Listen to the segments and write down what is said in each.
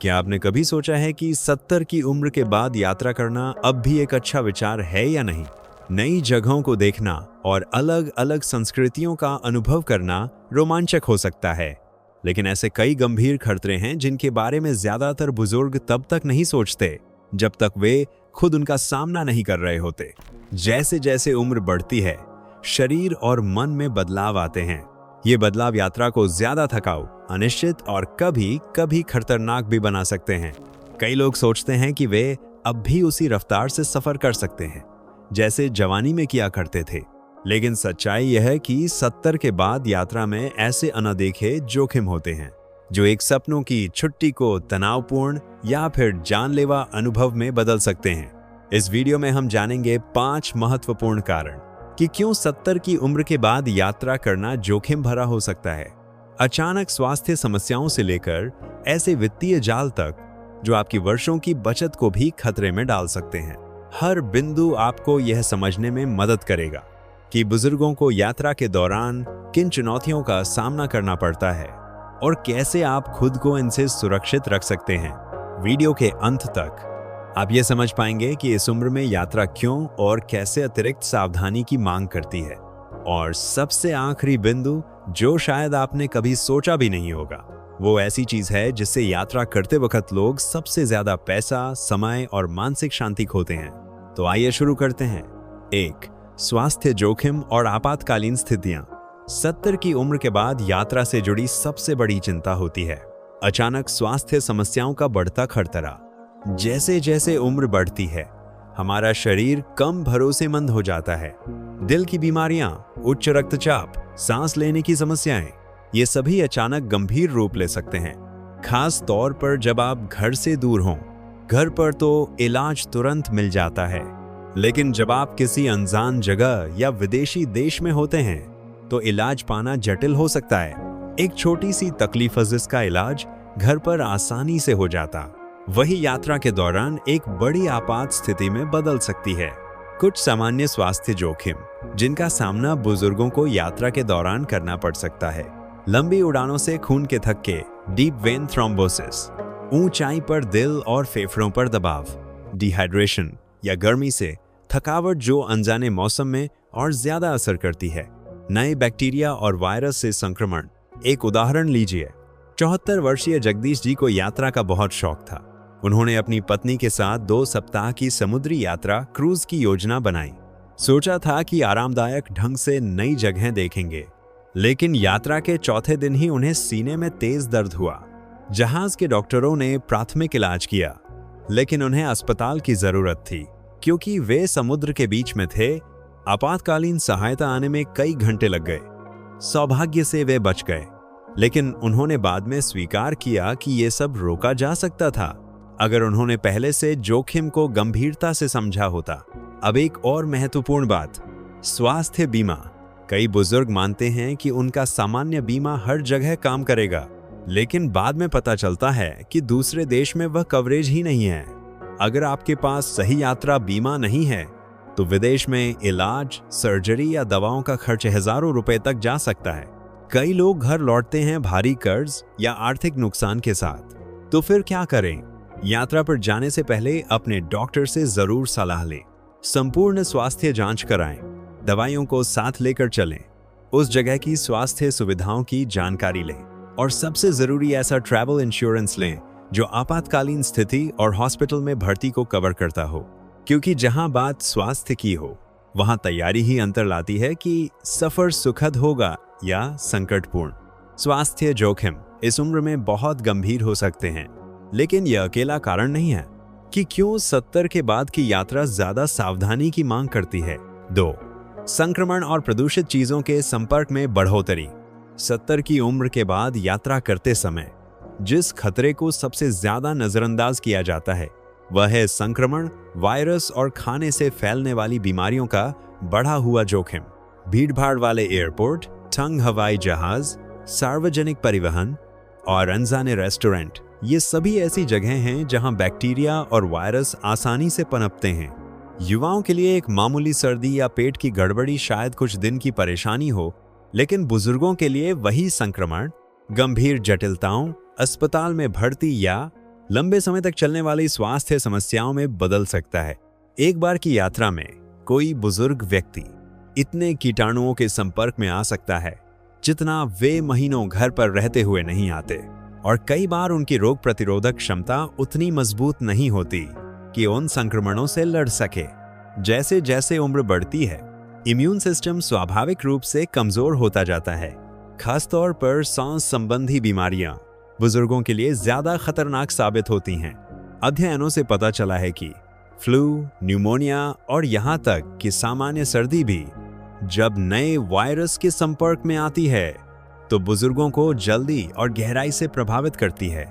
क्या आपने कभी सोचा है कि 70 की उम्र के बाद यात्रा करना अब भी एक अच्छा विचार है या नहीं? नई जगहों को देखना और अलग अलग संस्कृतियों का अनुभव करना रोमांचक हो सकता है, लेकिन ऐसे कई गंभीर खतरे हैं जिनके बारे में ज्यादातर बुजुर्ग तब तक नहीं सोचते जब तक वे खुद उनका सामना नहीं कर रहे होते। जैसे जैसे उम्र बढ़ती है, शरीर और मन में बदलाव आते हैं। ये बदलाव यात्रा को ज्यादा थकाऊ, अनिश्चित और कभी कभी खतरनाक भी बना सकते हैं। कई लोग सोचते हैं कि वे अब भी उसी रफ्तार से सफर कर सकते हैं जैसे जवानी में किया करते थे, लेकिन सच्चाई यह है कि 70 के बाद यात्रा में ऐसे अनदेखे जोखिम होते हैं जो एक सपनों की छुट्टी को तनावपूर्ण या फिर जानलेवा अनुभव में बदल सकते हैं। इस वीडियो में हम जानेंगे 5 महत्वपूर्ण कारण कि क्यों 70 की उम्र के बाद यात्रा करना जोखिम भरा हो सकता है। अचानक स्वास्थ्य समस्याओं से लेकर ऐसे वित्तीय जाल तक जो आपकी वर्षों की बचत को भी खतरे में डाल सकते हैं। हर बिंदु आपको यह समझने में मदद करेगा कि बुजुर्गों को यात्रा के दौरान किन चुनौतियों का सामना करना पड़ता है और कैसे आप खुद को इनसे सुरक्षित रख सकते हैं। वीडियो के अंत तक आप ये समझ पाएंगे कि इस उम्र में यात्रा क्यों और कैसे अतिरिक्त सावधानी की मांग करती है। और सबसे आखिरी बिंदु जो शायद आपने कभी सोचा भी नहीं होगा, वो ऐसी चीज है जिससे यात्रा करते वक्त लोग सबसे ज्यादा पैसा, समय और मानसिक शांति खोते हैं। तो आइए शुरू करते हैं। 1. स्वास्थ्य जोखिम और आपातकालीन स्थितियां। 70 की उम्र के बाद यात्रा से जुड़ी सबसे बड़ी चिंता होती है अचानक स्वास्थ्य समस्याओं का बढ़ता खतरा। जैसे जैसे उम्र बढ़ती है, हमारा शरीर कम भरोसेमंद हो जाता है। दिल की बीमारियां, उच्च रक्तचाप, सांस लेने की समस्याएं, ये सभी अचानक गंभीर रूप ले सकते हैं, खास तौर पर जब आप घर से दूर हों। घर पर तो इलाज तुरंत मिल जाता है, लेकिन जब आप किसी अनजान जगह या विदेशी देश में होते हैं तो इलाज पाना जटिल हो सकता है। एक छोटी सी तकलीफ जिसका इलाज घर पर आसानी से हो जाता, वही यात्रा के दौरान एक बड़ी आपात स्थिति में बदल सकती है। कुछ सामान्य स्वास्थ्य जोखिम जिनका सामना बुजुर्गों को यात्रा के दौरान करना पड़ सकता है। लंबी उड़ानों से खून के थक्के, डीप वेन थ्रोम्बोसिस, ऊंचाई पर दिल और फेफड़ों पर दबाव, डिहाइड्रेशन या गर्मी से थकावट जो अनजाने मौसम में और ज्यादा असर करती है। नए बैक्टीरिया और वायरस से संक्रमण। एक उदाहरण लीजिए। 74 वर्षीय जगदीश जी को यात्रा का बहुत शौक था। उन्होंने अपनी पत्नी के साथ 2 सप्ताह की समुद्री यात्रा क्रूज की योजना बनाई। सोचा था कि आरामदायक ढंग से नई जगहें देखेंगे, लेकिन यात्रा के चौथे दिन ही उन्हें सीने में तेज दर्द हुआ। जहाज के डॉक्टरों ने प्राथमिक इलाज किया, लेकिन उन्हें अस्पताल की जरूरत थी क्योंकि वे समुद्र के बीच में थे। आपातकालीन सहायता आने में कई घंटे लग गए। सौभाग्य से वे बच गए, लेकिन उन्होंने बाद में स्वीकार किया कि ये सब रोका जा सकता था अगर उन्होंने पहले से जोखिम को गंभीरता से समझा होता। अब एक और महत्वपूर्ण बात, स्वास्थ्य बीमा। कई बुजुर्ग मानते हैं कि उनका सामान्य बीमा हर जगह काम करेगा, लेकिन बाद में पता चलता है कि दूसरे देश में वह कवरेज ही नहीं है। अगर आपके पास सही यात्रा बीमा नहीं है तो विदेश में इलाज, सर्जरी या दवाओं का खर्च हजारों रुपए तक जा सकता है। कई लोग घर लौटते हैं भारी कर्ज या आर्थिक नुकसान के साथ। तो फिर क्या करें? यात्रा पर जाने से पहले अपने डॉक्टर से जरूर सलाह लें। संपूर्ण स्वास्थ्य जांच कराएं, दवाइयों को साथ लेकर चलें, उस जगह की स्वास्थ्य सुविधाओं की जानकारी लें और सबसे जरूरी ऐसा ट्रैवल इंश्योरेंस लें जो आपातकालीन स्थिति और हॉस्पिटल में भर्ती को कवर करता हो, क्योंकि जहां बात स्वास्थ्य की हो वहां तैयारी ही अंतर लाती है कि सफर सुखद होगा या संकटपूर्ण। स्वास्थ्य जोखिम इस उम्र में बहुत गंभीर हो सकते हैं, लेकिन यह अकेला कारण नहीं है कि क्यों 70 के बाद की यात्रा ज्यादा सावधानी की मांग करती है। 2. संक्रमण और प्रदूषित चीजों के संपर्क में बढ़ोतरी। 70 की उम्र के बाद यात्रा करते समय जिस खतरे को सबसे ज्यादा नजरअंदाज किया जाता है वह है संक्रमण, वायरस और खाने से फैलने वाली बीमारियों का बढ़ा हुआ जोखिम। भीड़भाड़ वाले एयरपोर्ट, तंग हवाई जहाज, सार्वजनिक परिवहन और अनजाने रेस्टोरेंट, ये सभी ऐसी जगहें हैं जहां बैक्टीरिया और वायरस आसानी से पनपते हैं। युवाओं के लिए एक मामूली सर्दी या पेट की गड़बड़ी शायद कुछ दिन की परेशानी हो, लेकिन बुजुर्गों के लिए वही संक्रमण गंभीर जटिलताओं, अस्पताल में भर्ती या लंबे समय तक चलने वाली स्वास्थ्य समस्याओं में बदल सकता है। एक बार की यात्रा में कोई बुजुर्ग व्यक्ति इतने कीटाणुओं के संपर्क में आ सकता है जितना वे महीनों घर पर रहते हुए नहीं आते, और कई बार उनकी रोग प्रतिरोधक क्षमता उतनी मजबूत नहीं होती कि उन संक्रमणों से लड़ सके। जैसे जैसे उम्र बढ़ती है, इम्यून सिस्टम स्वाभाविक रूप से कमजोर होता जाता है। खासतौर पर सांस संबंधी बीमारियां बुजुर्गों के लिए ज्यादा खतरनाक साबित होती हैं। अध्ययनों से पता चला है कि फ्लू, न्यूमोनिया और यहाँ तक कि सामान्य सर्दी भी जब नए वायरस के संपर्क में आती है तो बुजुर्गों को जल्दी और गहराई से प्रभावित करती है।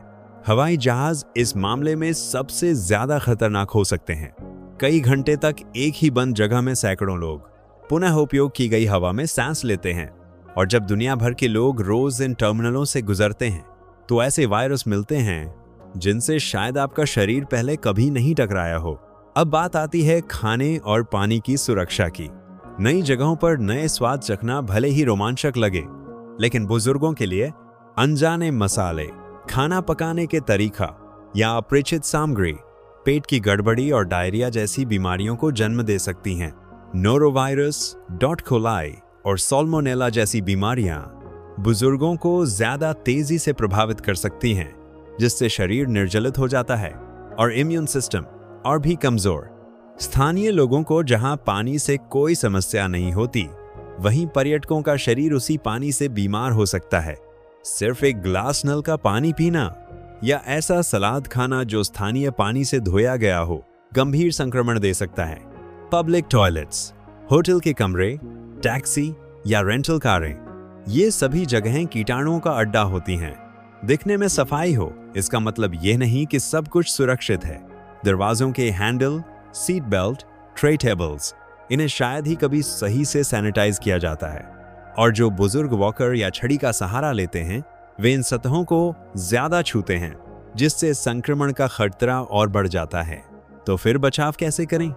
हवाई जहाज इस मामले में सबसे ज्यादा खतरनाक हो सकते हैं। कई घंटे तक एक ही बंद जगह में सैकड़ों लोग पुनः उपयोग की गई हवा में सांस लेते हैं, और जब दुनिया भर के लोग रोज इन टर्मिनलों से गुजरते हैं तो ऐसे वायरस मिलते हैं जिनसे शायद आपका शरीर पहले कभी नहीं टकराया हो। अब बात आती है खाने और पानी की सुरक्षा की। नई जगहों पर नए स्वाद चखना भले ही रोमांचक लगे, लेकिन बुजुर्गों के लिए अनजाने मसाले, खाना पकाने के तरीका या अपरिचित सामग्री पेट की गड़बड़ी और डायरिया जैसी बीमारियों को जन्म दे सकती हैं। नोरोवायरस, डॉट कोलाई और साल्मोनेला जैसी बीमारियां बुजुर्गों को ज्यादा तेजी से प्रभावित कर सकती हैं, जिससे शरीर निर्जलित हो जाता है और इम्यून सिस्टम और भी कमजोर। स्थानीय लोगों को जहां पानी से कोई समस्या नहीं होती, वहीं पर्यटकों का शरीर उसी पानी से बीमार हो सकता है। सिर्फ एक ग्लास नल का पानी पीना या ऐसा सलाद खाना जो स्थानीय पानी से धोया गया हो, गंभीर संक्रमण दे सकता है। पब्लिक टॉयलेट्स, होटल के कमरे, टैक्सी या रेंटल कारें, ये सभी जगहें कीटाणुओं का अड्डा होती हैं। दिखने में सफाई हो, इसका मतलब ये नहीं कि सब कुछ सुरक्षित है। दरवाजों के handle, seat belt, tray tables, इन्हें शायद ही कभी सही से सैनिटाइज किया जाता है, और जो बुजुर्ग वॉकर या छड़ी का सहारा लेते हैं वे इन सतहों को ज्यादा छूते हैं, जिससे संक्रमण का खतरा और बढ़ जाता है। तो फिर बचाव कैसे करें?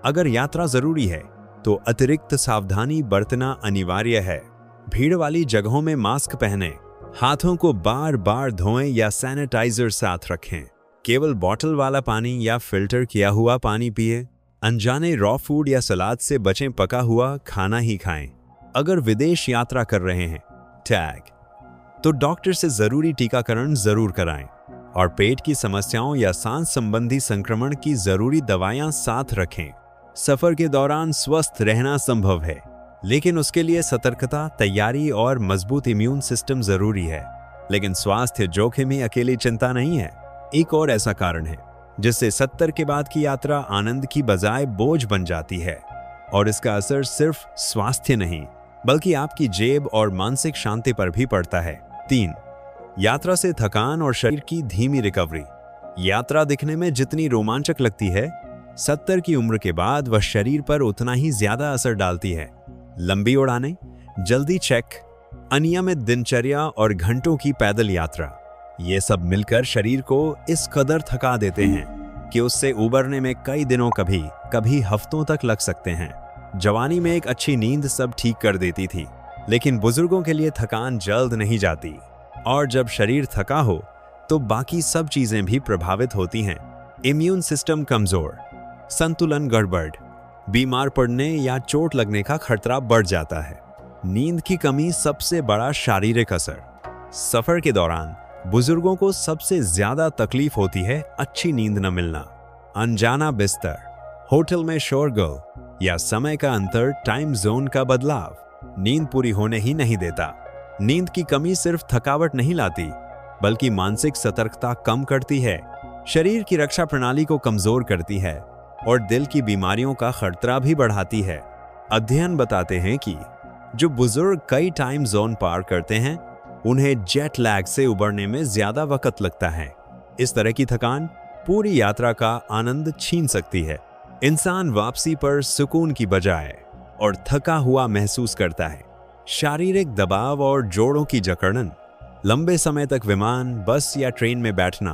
अगर यात्रा जरूरी है तो अतिरिक्त सावधानी बरतना अनिवार्य है। भीड़ वाली जगहों में मास्क पहनें, हाथों को बार बार धोएं या सैनिटाइजर साथ रखें। केवल बॉटल वाला पानी या फिल्टर किया हुआ पानी पिए। अनजाने रॉ फूड या सलाद से बचें, पका हुआ खाना ही खाएं। अगर विदेश यात्रा कर रहे हैं टैग तो डॉक्टर से जरूरी टीकाकरण जरूर कराएं, और पेट की समस्याओं या सांस संबंधी संक्रमण की जरूरी दवाइयां साथ रखें। सफर के दौरान स्वस्थ रहना संभव है, लेकिन उसके लिए सतर्कता, तैयारी और मजबूत इम्यून सिस्टम जरूरी है। लेकिन स्वास्थ्य जोखिम ही अकेली चिंता नहीं है। एक और ऐसा कारण है जिससे 70 के बाद की यात्रा आनंद की बजाय बोझ बन जाती है, और इसका असर सिर्फ स्वास्थ्य नहीं बल्कि आपकी जेब और मानसिक शांति पर भी पड़ता है। 3. यात्रा से थकान और शरीर की धीमी रिकवरी। यात्रा दिखने में जितनी रोमांचक लगती है, 70 की उम्र के बाद वह शरीर पर उतना ही ज्यादा असर डालती है। लंबी उड़ानें, जल्दी चेक, अनियमित दिनचर्या और घंटों की पैदल यात्रा, ये सब मिलकर शरीर को इस कदर थका देते हैं कि उससे उबरने में कई दिनों, कभी हफ्तों तक लग सकते हैं। जवानी में एक अच्छी नींद सब ठीक कर देती थी, लेकिन बुजुर्गों के लिए थकान जल्द नहीं जाती, और जब शरीर थका हो तो बाकी सब चीजें भी प्रभावित होती हैं। इम्यून सिस्टम कमजोर, संतुलन गड़बड़, बीमार पड़ने या चोट लगने का खतरा बढ़ जाता है। नींद की कमी सबसे बड़ा शारीरिक असर। सफर के दौरान बुजुर्गों को सबसे ज्यादा तकलीफ होती है अच्छी नींद न मिलना। अनजाना बिस्तर, होटल में शोरगुल या समय का अंतर, टाइम जोन का बदलाव नींद पूरी होने ही नहीं देता। नींद की कमी सिर्फ थकावट नहीं लाती बल्कि मानसिक सतर्कता कम करती है, शरीर की रक्षा प्रणाली को कमजोर करती है और दिल की बीमारियों का खतरा भी बढ़ाती है। अध्ययन बताते हैं कि जो बुजुर्ग कई टाइम जोन पार करते हैं उन्हें जेट लैग से उबरने में ज्यादा वक्त लगता है। इस तरह की थकान पूरी यात्रा का आनंद छीन सकती है। इंसान वापसी पर सुकून की बजाय और थका हुआ महसूस करता है। शारीरिक दबाव और जोड़ों की जकड़न, लंबे समय तक विमान, बस या ट्रेन में बैठना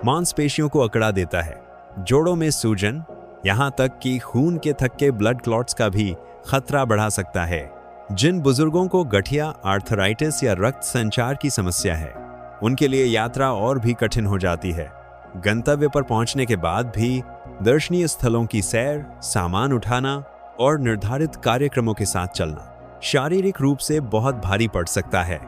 मांसपेशियों को अकड़ा देता है। जोड़ों में सूजन, यहाँ तक कि खून के थक्के, ब्लड क्लॉट्स का भी खतरा बढ़ा सकता है। जिन बुजुर्गों को गठिया, आर्थराइटिस या रक्त संचार की समस्या है, उनके लिए यात्रा और भी कठिन हो जाती है। गंतव्य पर पहुंचने के बाद भी दर्शनीय स्थलों की सैर, सामान उठाना और निर्धारित कार्यक्रमों के साथ चलना शारीरिक रूप से बहुत भारी पड़ सकता है।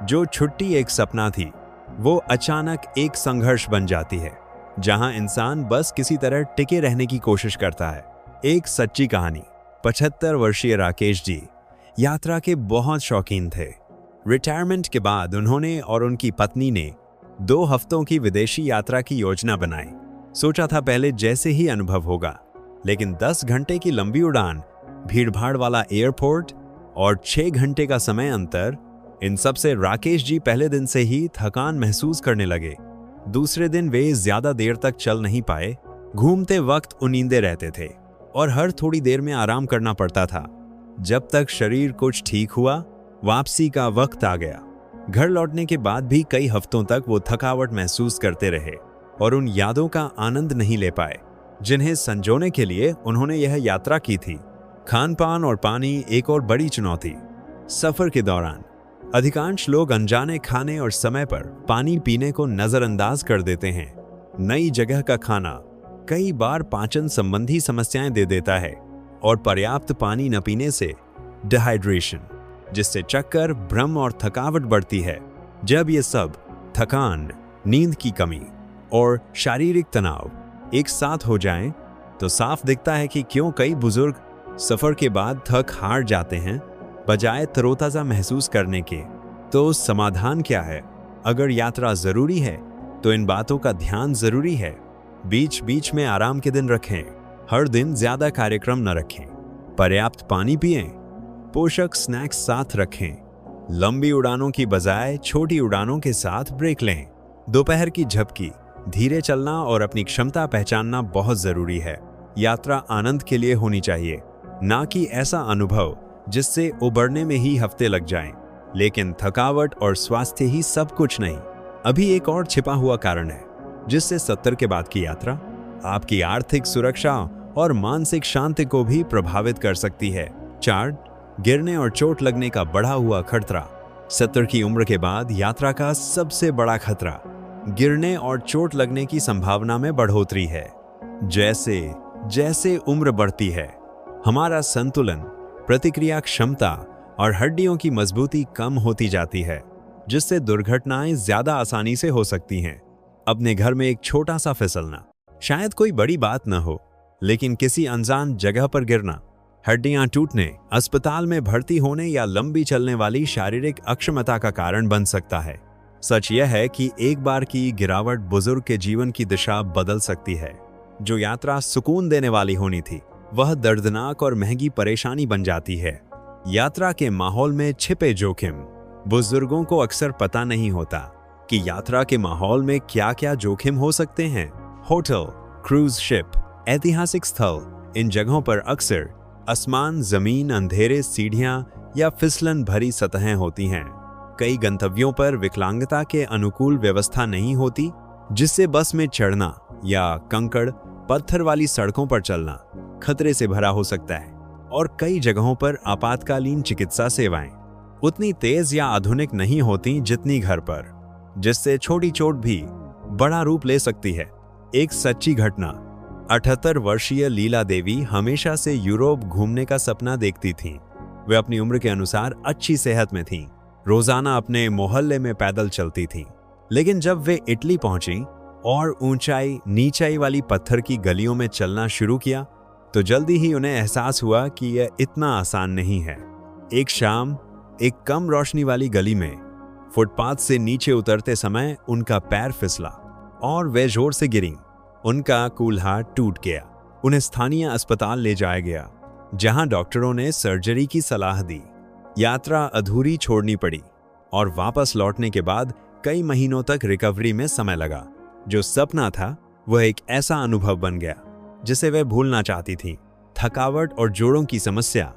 जो छुट्टी एक सपना थी, वो अचानक एक संघर्ष बन जाती है, जहां इंसान बस किसी तरह टिके रहने की कोशिश करता है। एक सच्ची कहानी। 75 वर्षीय राकेश जी यात्रा के बहुत शौकीन थे। रिटायरमेंट के बाद उन्होंने और उनकी पत्नी ने 2 हफ्तों की विदेशी यात्रा की योजना बनाई। सोचा था पहले जैसे ही अनुभव होगा, लेकिन 10 घंटे की लंबी उड़ान, भीड़भाड़ वाला एयरपोर्ट और 6 घंटे का समय अंतर, इन सब से राकेश जी पहले दिन से ही थकान महसूस करने लगे। दूसरे दिन वे ज्यादा देर तक चल नहीं पाए। घूमते वक्त उनींदे रहते थे और हर थोड़ी देर में आराम करना पड़ता था। जब तक शरीर कुछ ठीक हुआ, वापसी का वक्त आ गया। घर लौटने के बाद भी कई हफ्तों तक वो थकावट महसूस करते रहे और उन यादों का आनंद नहीं ले पाए जिन्हें संजोने के लिए उन्होंने यह यात्रा की थी। खान पान और पानी एक और बड़ी चुनौती। सफर के दौरान अधिकांश लोग अनजाने खाने और समय पर पानी पीने को नजरअंदाज कर देते हैं। नई जगह का खाना कई बार पाचन संबंधी समस्याएं दे देता है और पर्याप्त पानी न पीने से डिहाइड्रेशन, जिससे चक्कर, भ्रम और थकावट बढ़ती है। जब ये सब थकान, नींद की कमी और शारीरिक तनाव एक साथ हो जाएं, तो साफ दिखता है कि क्यों कई बुजुर्ग सफर के बाद थक हार जाते हैं बजाय तरोताजा महसूस करने के। तो समाधान क्या है? अगर यात्रा जरूरी है तो इन बातों का ध्यान जरूरी है। बीच बीच में आराम के दिन रखें, हर दिन ज्यादा कार्यक्रम न रखें, पर्याप्त पानी पिएं, पोषक स्नैक्स साथ रखें, लंबी उड़ानों की बजाय छोटी उड़ानों के साथ ब्रेक लें। दोपहर की झपकी, धीरे चलना और अपनी क्षमता पहचानना बहुत जरूरी है। यात्रा आनंद के लिए होनी चाहिए, ना कि ऐसा अनुभव जिससे उबरने में ही हफ्ते लग जाएं। लेकिन थकावट और स्वास्थ्य ही सब कुछ नहीं। अभी एक और छिपा हुआ कारण है जिससे 70 के बाद की यात्रा आपकी आर्थिक सुरक्षा और मानसिक शांति को भी प्रभावित कर सकती है। 4. गिरने और चोट लगने का बढ़ा हुआ खतरा। 70 की उम्र के बाद यात्रा का सबसे बड़ा खतरा गिरने और चोट लगने की संभावना में बढ़ोतरी है। जैसे जैसे उम्र बढ़ती है, हमारा संतुलन, प्रतिक्रिया क्षमता और हड्डियों की मजबूती कम होती जाती है, जिससे दुर्घटनाएं ज्यादा आसानी से हो सकती हैं। अपने घर में एक छोटा सा फिसलना, शायद कोई बड़ी बात न हो, लेकिन किसी अनजान जगह पर गिरना, हड्डियां टूटने, अस्पताल में भर्ती होने या लंबी चलने वाली शारीरिक अक्षमता का कारण बन सकता है। सच यह है कि एक बार की गिरावट बुजुर्ग के जीवन की दिशा बदल सकती है। जो यात्रा सुकून देने वाली होनी थी, वह दर्दनाक और महंगी परेशानी बन जाती है। यात्रा के माहौल में छिपे जोखिम। बुजुर्गों को अक्सर पता नहीं होता कि यात्रा के माहौल में क्या क्या जोखिम हो सकते हैं। होटल, क्रूज शिप, ऐतिहासिक स्थल, इन जगहों पर अक्सर आसमान, जमीन, अंधेरे, सीढ़ियां या फिसलन भरी सतहें होती हैं। कई गंतव्यों पर विकलांगता के अनुकूल व्यवस्था नहीं होती, जिससे बस में चढ़ना या कंकड़ पत्थर वाली सड़कों पर चलना खतरे से भरा हो सकता है। और कई जगहों पर आपातकालीन चिकित्सा सेवाएं उतनी तेज या आधुनिक नहीं होती जितनी घर पर, जिससे छोटी चोट भी बड़ा रूप ले सकती है। एक सच्ची घटना। 78 वर्षीय लीला देवी हमेशा से यूरोप घूमने का सपना देखती थीं। वे अपनी उम्र के अनुसार अच्छी सेहत में थीं, रोजाना अपने मोहल्ले में पैदल चलती थीं। लेकिन जब वे इटली पहुंची और ऊंचाई नीचाई वाली पत्थर की गलियों में चलना शुरू किया, तो जल्दी ही उन्हें एहसास हुआ कि यह इतना आसान नहीं है। एक शाम एक कम रोशनी वाली गली में फुटपाथ से नीचे उतरते समय उनका पैर फिसला और वे जोर से गिरीं। उनका कूल्हा टूट गया। उन्हें स्थानीय अस्पताल ले जाया गया, जहां डॉक्टरों ने सर्जरी की सलाह दी। यात्रा अधूरी छोड़नी पड़ी और वापस लौटने के बाद कई महीनों तक रिकवरी में समय लगा। जो सपना था वह एक ऐसा अनुभव बन गया जिसे वे भूलना चाहती थी। थकावट और जोड़ों की समस्या।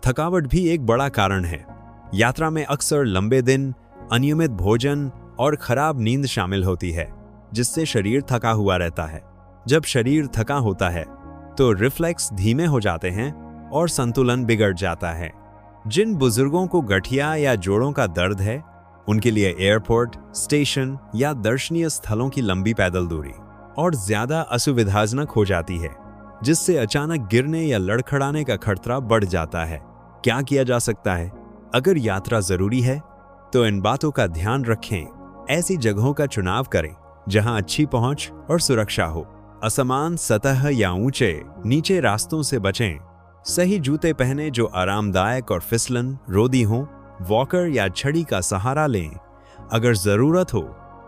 थकावट भी एक बड़ा कारण है। यात्रा में अक्सर लंबे दिन, अनियमित भोजन और खराब नींद शामिल होती है, जिससे शरीर थका हुआ रहता है। जब शरीर थका होता है तो रिफ्लेक्स धीमे हो जाते हैं और संतुलन बिगड़ जाता है। जिन बुजुर्गों को गठिया या जोड़ों का दर्द है, उनके लिए एयरपोर्ट, स्टेशन या दर्शनीय स्थलों की लंबी पैदल दूरी और ज्यादा असुविधाजनक हो जाती है, जिससे अचानक गिरने या लड़खड़ाने का खतरा बढ़ जाता है। क्या किया जा सकता है? अगर यात्रा जरूरी है तो इन बातों का ध्यान रखें। ऐसी जगहों का चुनाव करें जहां अच्छी पहुंच और सुरक्षा हो। असमान सतह या ऊंचे नीचे रास्तों से बचें। सही जूते पहने जो आरामदायक और फिसलन रोधी हों। वॉकर या छड़ी का सहारा लें। अगर जरूरत हो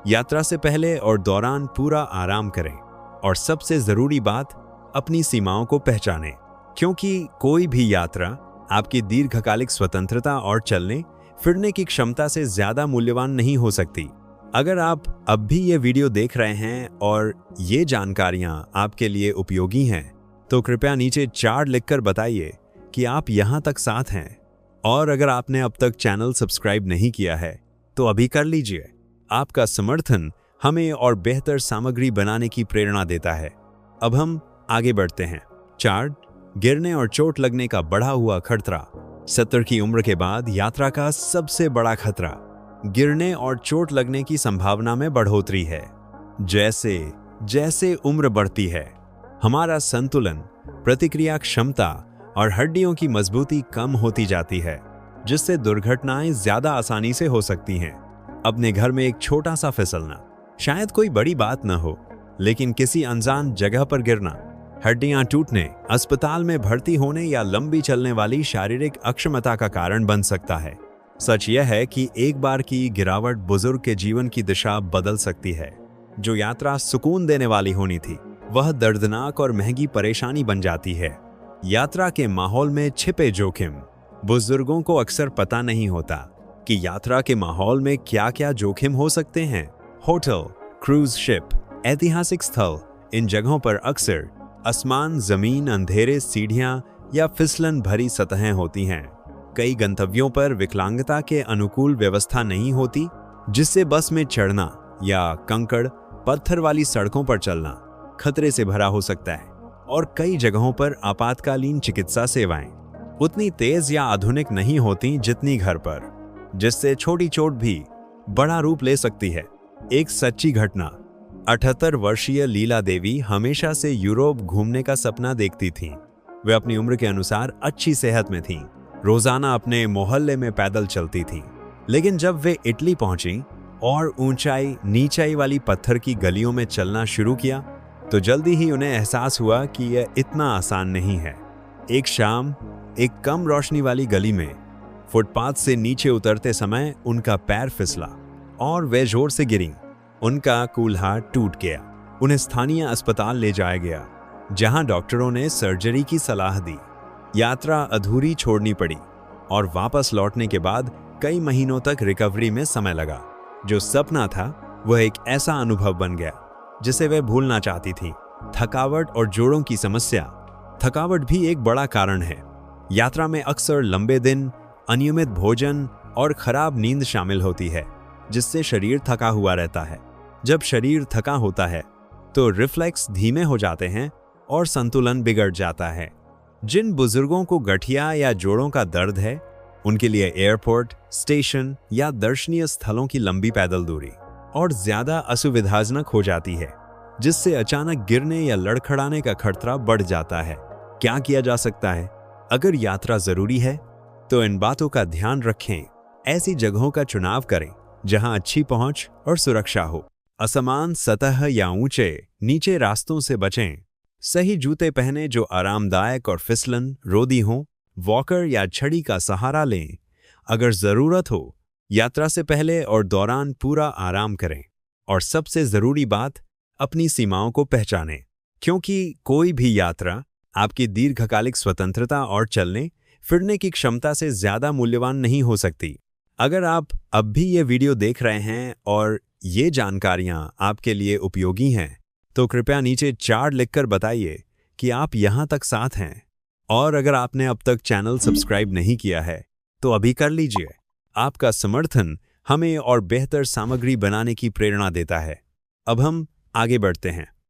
यात्रा से पहले और दौरान पूरा आराम करें। और सबसे जरूरी बात, अपनी सीमाओं को पहचानें, क्योंकि कोई भी यात्रा आपकी दीर्घकालिक स्वतंत्रता और चलने फिरने की क्षमता से ज्यादा मूल्यवान नहीं हो सकती। अगर आप अब भी ये वीडियो देख रहे हैं और ये जानकारियां आपके लिए उपयोगी हैं, तो कृपया नीचे 4 लिखकर बताइए कि आप यहां तक साथ हैं। और अगर आपने अब तक चैनल सब्सक्राइब नहीं किया है तो अभी कर लीजिए। आपका समर्थन हमें और बेहतर सामग्री बनाने की प्रेरणा देता है। अब हम आगे बढ़ते हैं। 4. गिरने और चोट लगने का बढ़ा हुआ खतरा। 70 की उम्र के बाद यात्रा का सबसे बड़ा खतरा गिरने और चोट लगने की संभावना में बढ़ोतरी है। जैसे जैसे उम्र बढ़ती है, हमारा संतुलन, प्रतिक्रिया क्षमता और हड्डियों की मजबूती कम होती जाती है, जिससे दुर्घटनाएं ज्यादा आसानी से हो सकती हैं। अपने घर में एक छोटा सा फिसलना, शायद कोई बड़ी बात न हो, लेकिन किसी अनजान जगह पर गिरना, हड्डियां टूटने, अस्पताल में भर्ती होने या लंबी चलने वाली शारीरिक अक्षमता का कारण बन सकता है। सच यह है कि एक बार की गिरावट बुजुर्ग के जीवन की दिशा बदल सकती है। जो यात्रा सुकून देने वाली होनी थी, वह दर्दनाक और महंगी परेशानी बन जाती है। यात्रा के माहौल में छिपे जोखिम। बुजुर्गों को अक्सर पता नहीं होता कि यात्रा के माहौल में क्या क्या जोखिम हो सकते हैं। होटल, क्रूज शिप, ऐतिहासिक स्थल, इन जगहों पर अक्सर आसमान, जमीन, अंधेरे, सीढ़ियां या फिसलन भरी सतहें होती हैं। कई गंतव्यों पर विकलांगता के अनुकूल व्यवस्था नहीं होती, जिससे बस में चढ़ना या कंकड़ पत्थर वाली सड़कों पर चलना खतरे से भरा हो सकता है। और कई जगहों पर आपातकालीन चिकित्सा सेवाएं उतनी तेज या आधुनिक नहीं होती जितनी घर पर, जिससे छोटी चोट भी बड़ा रूप ले सकती है। एक सच्ची घटना। 78 वर्षीय लीला देवी हमेशा से यूरोप घूमने का सपना देखती थीं। वे अपनी उम्र के अनुसार अच्छी सेहत में थीं, रोजाना अपने मोहल्ले में पैदल चलती थीं। लेकिन जब वे इटली पहुंची और ऊंचाई नीचाई वाली पत्थर की गलियों में चलना शुरू किया, तो जल्दी ही उन्हें एहसास हुआ कि यह इतना आसान नहीं है। एक शाम एक कम रोशनी वाली गली में फुटपाथ से नीचे उतरते समय उनका पैर फिसला और वे जोर से गिरीं। उनका कूल्हा टूट गया। उन्हें स्थानीय अस्पताल ले जाया गया, जहां डॉक्टरों ने सर्जरी की सलाह दी। यात्रा अधूरी छोड़नी पड़ी और वापस लौटने के बाद कई महीनों तक रिकवरी में समय लगा। जो सपना था वह एक ऐसा अनुभव बन गया जिसे वे भूलना चाहती थी। थकावट और जोड़ों की समस्या। थकावट भी एक बड़ा कारण है। यात्रा में अक्सर लंबे दिन, अनियमित भोजन और खराब नींद शामिल होती है, जिससे शरीर थका हुआ रहता है। जब शरीर थका होता है तो रिफ्लेक्स धीमे हो जाते हैं और संतुलन बिगड़ जाता है। जिन बुजुर्गों को गठिया या जोड़ों का दर्द है, उनके लिए एयरपोर्ट, स्टेशन या दर्शनीय स्थलों की लंबी पैदल दूरी और ज्यादा असुविधाजनक हो जाती है, जिससे अचानक गिरने या लड़खड़ाने का खतरा बढ़ जाता है। क्या किया जा सकता है? अगर यात्रा जरूरी है तो इन बातों का ध्यान रखें। ऐसी जगहों का चुनाव करें जहां अच्छी पहुंच और सुरक्षा हो। असमान सतह या ऊंचे नीचे रास्तों से बचें। सही जूते पहने जो आरामदायक और फिसलन रोधी हों। वॉकर या छड़ी का सहारा लें। अगर जरूरत हो यात्रा से पहले और दौरान पूरा आराम करें। और सबसे जरूरी बात, अपनी सीमाओं को पहचानें, क्योंकि कोई भी यात्रा आपकी दीर्घकालिक स्वतंत्रता और चलने फिरने की क्षमता से ज्यादा मूल्यवान नहीं हो सकती। अगर आप अब भी ये वीडियो देख रहे हैं और ये जानकारियां आपके लिए उपयोगी हैं, तो कृपया नीचे 4 लिखकर बताइए कि आप यहां तक साथ हैं। और अगर आपने अब तक चैनल सब्सक्राइब नहीं किया है तो अभी कर लीजिए। आपका समर्थन हमें और बेहतर सामग्री बनाने की प्रेरणा देता है। अब हम आगे बढ़ते हैं।